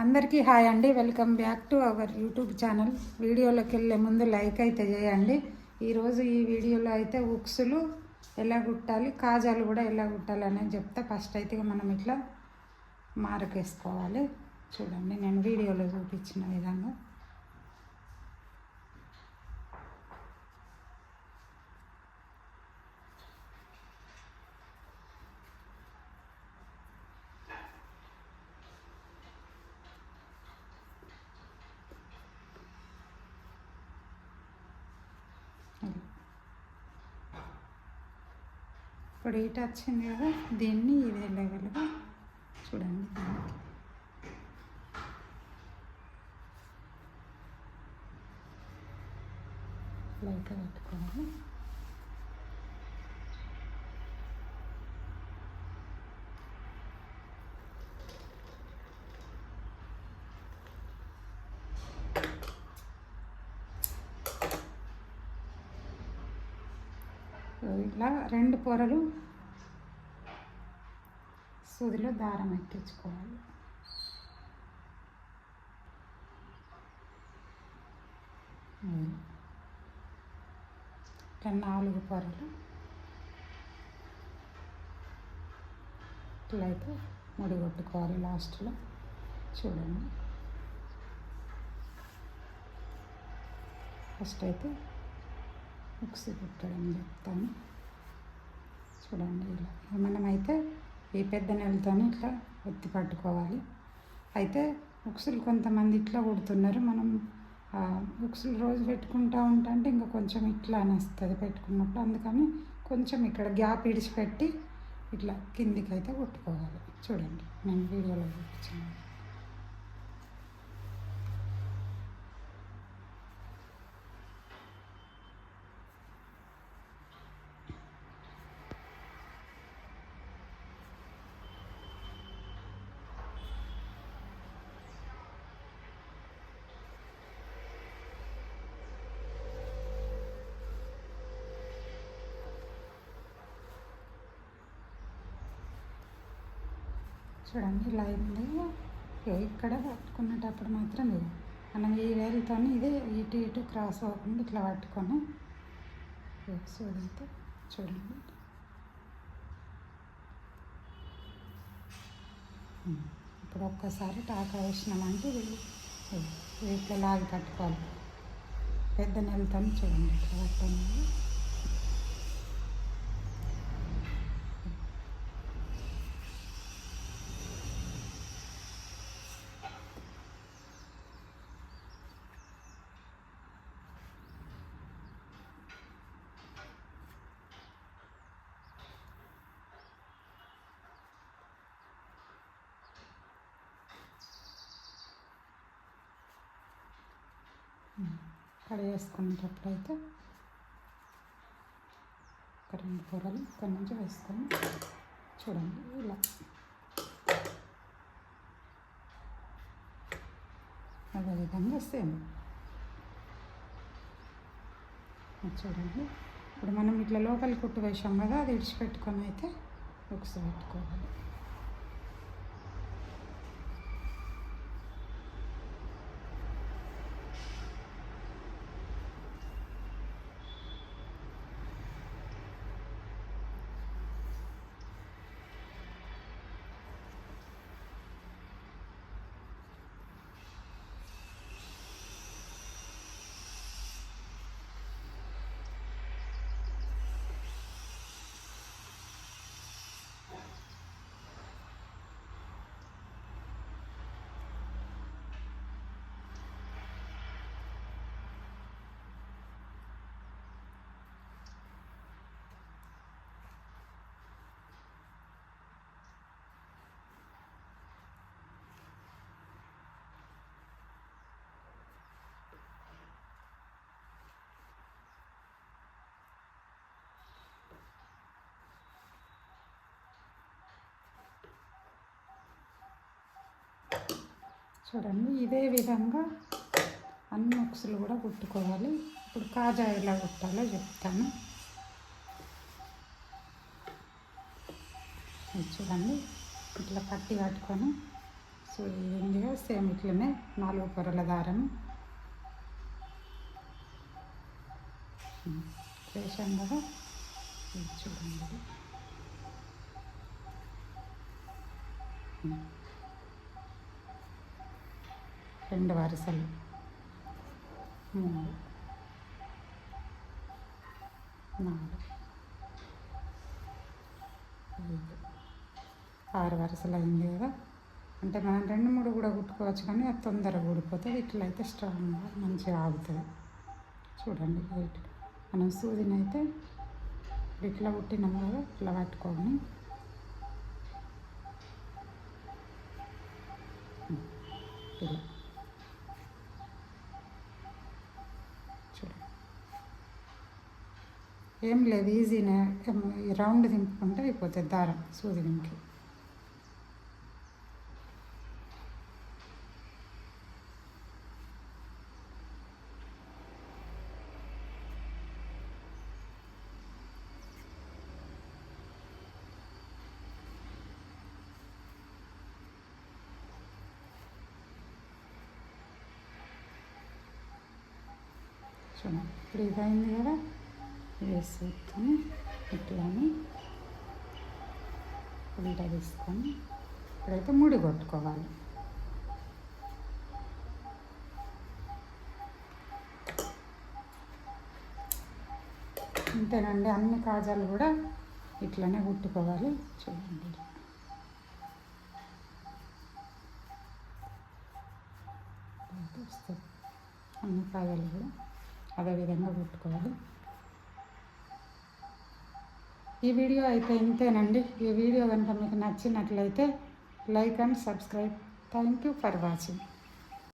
అందరికీ హాయ్ అండి. Welcome back to our YouTube channel. వీడియోలోకి వెళ్ళే ముందు లైక్ అయితే చేయండి. ఈరోజు ఈ వీడియోలో అయితే ఉక్సులు ఎలా కుట్టాలి, కాజాలు కూడా ఎలా కుట్టాలి అనేది చెప్తా. ఫస్ట్ అయితే మనం ఇట్లా మార్కేసుకోవాలి. చూడండి, నేను వీడియోలో చూపించిన విధంగా ఇప్పుడు ఇటు వచ్చింది కదా, దీన్ని ఇదే లెవెల్గా చూడండి. దీనికి లైట్గా పెట్టుకోవాలి. ఇలా రెండు పొరలు సూదిలో దారం ఎక్కించుకోవాలి. ఇట్లా 4 పొరలు ఇట్లయితే ముడిగొట్టుకోవాలి లాస్ట్లో. చూడండి, ఫస్ట్ అయితే ఉక్సు కుట్టడం చెప్తాను. చూడండి, ఇలా మనమైతే ఈ పెద్ద నెలతో ఇట్లా ఒత్తి పట్టుకోవాలి. అయితే ఉక్సులు కొంతమంది ఇట్లా కుడుతున్నారు. మనం ఉక్సులు రోజు పెట్టుకుంటూ ఉంటే ఇంకా కొంచెం ఇట్లా వస్తుంది పెట్టుకున్నప్పుడు. అందుకని కొంచెం ఇక్కడ గ్యాప్ ఇడిచిపెట్టి ఇట్లా కిందికి అయితే కుట్టుకోవాలి. చూడండి, నేను వీడియోలో చూపించాను. చూడండి, ఇలా అయింది. ఇక్కడ పట్టుకునేటప్పుడు మాత్రం ఇది మనం ఈ వేలుతో ఇదే ఇటు ఇటు క్రాస్ అవ్వకుండా ఇట్లా పట్టుకొని సూదైతే చూడండి. ఇప్పుడు ఒక్కసారి టాకా వేసినామంటే ఇట్లా లాగి పట్టుకోవాలి. పెద్ద నెలతో చూడండి ఇట్లా పట్టుకుని కడ వేసుకునేటప్పుడు అయితే ఒక 2 పొరలు ఇక్కడ నుంచి వేసుకొని చూడండి. ఇలా అదేవిధంగా సేమ్ చూడండి. ఇప్పుడు మనం ఇట్లా లోపలి కుట్టు వేసాం కదా, అది విడిచిపెట్టుకొని అయితే ఉక్సు పెట్టుకోవాలి. చూడండి, ఇదే విధంగా అన్ని ఉక్సులు కూడా కుట్టుకోవాలి. ఇప్పుడు కాజా ఎలా కుట్టాలో చెప్తాను. చూడండి, ఇట్లా పట్టి కట్టుకొని సో ఇది సేమ్ ఇట్లనే 4 పొరల దారం వేసాం కదా. ఇది చూడండి, 2 వరుసలు, 3, 4, 5, 6 వరుసలు అయింది కదా. అంటే మనం 2, 3 కూడా కుట్టుకోవచ్చు, కానీ అది తొందరగా ఊడిపోతుంది. ఇట్లా అయితే స్ట్రాంగ్గా మంచిగా ఆగుతుంది. చూడండి వెయిట్ మనం సూదిని అయితే ఇట్లా కుట్టినాం కదా, ఇట్లా పట్టుకొని ఇలా చూడండి. ఏం లేదు, ఈజీనే. రౌండ్ దింపుకుంటే అయిపోతుంది దారం సూది వెంకి. చూడండి ఇప్పుడు ఇది అయింది కదా, వేసుకొని ఇట్లాని ఉల్టా తీసుకొని ఇప్పుడైతే ముడి కొట్టుకోవాలి. అంతేనండి, అన్ని కాజాలు కూడా ఇట్లనే కుట్టుకోవాలి. చూడండి వస్తుంది. అన్ని కాజాలు కూడా అదేవిధంగా కుట్టుకోవాలి. ఈ వీడియో అయితే ఇంతేనండి. ఈ వీడియో కనుక మీకు నచ్చినట్లయితే like and subscribe. Thank you for watching.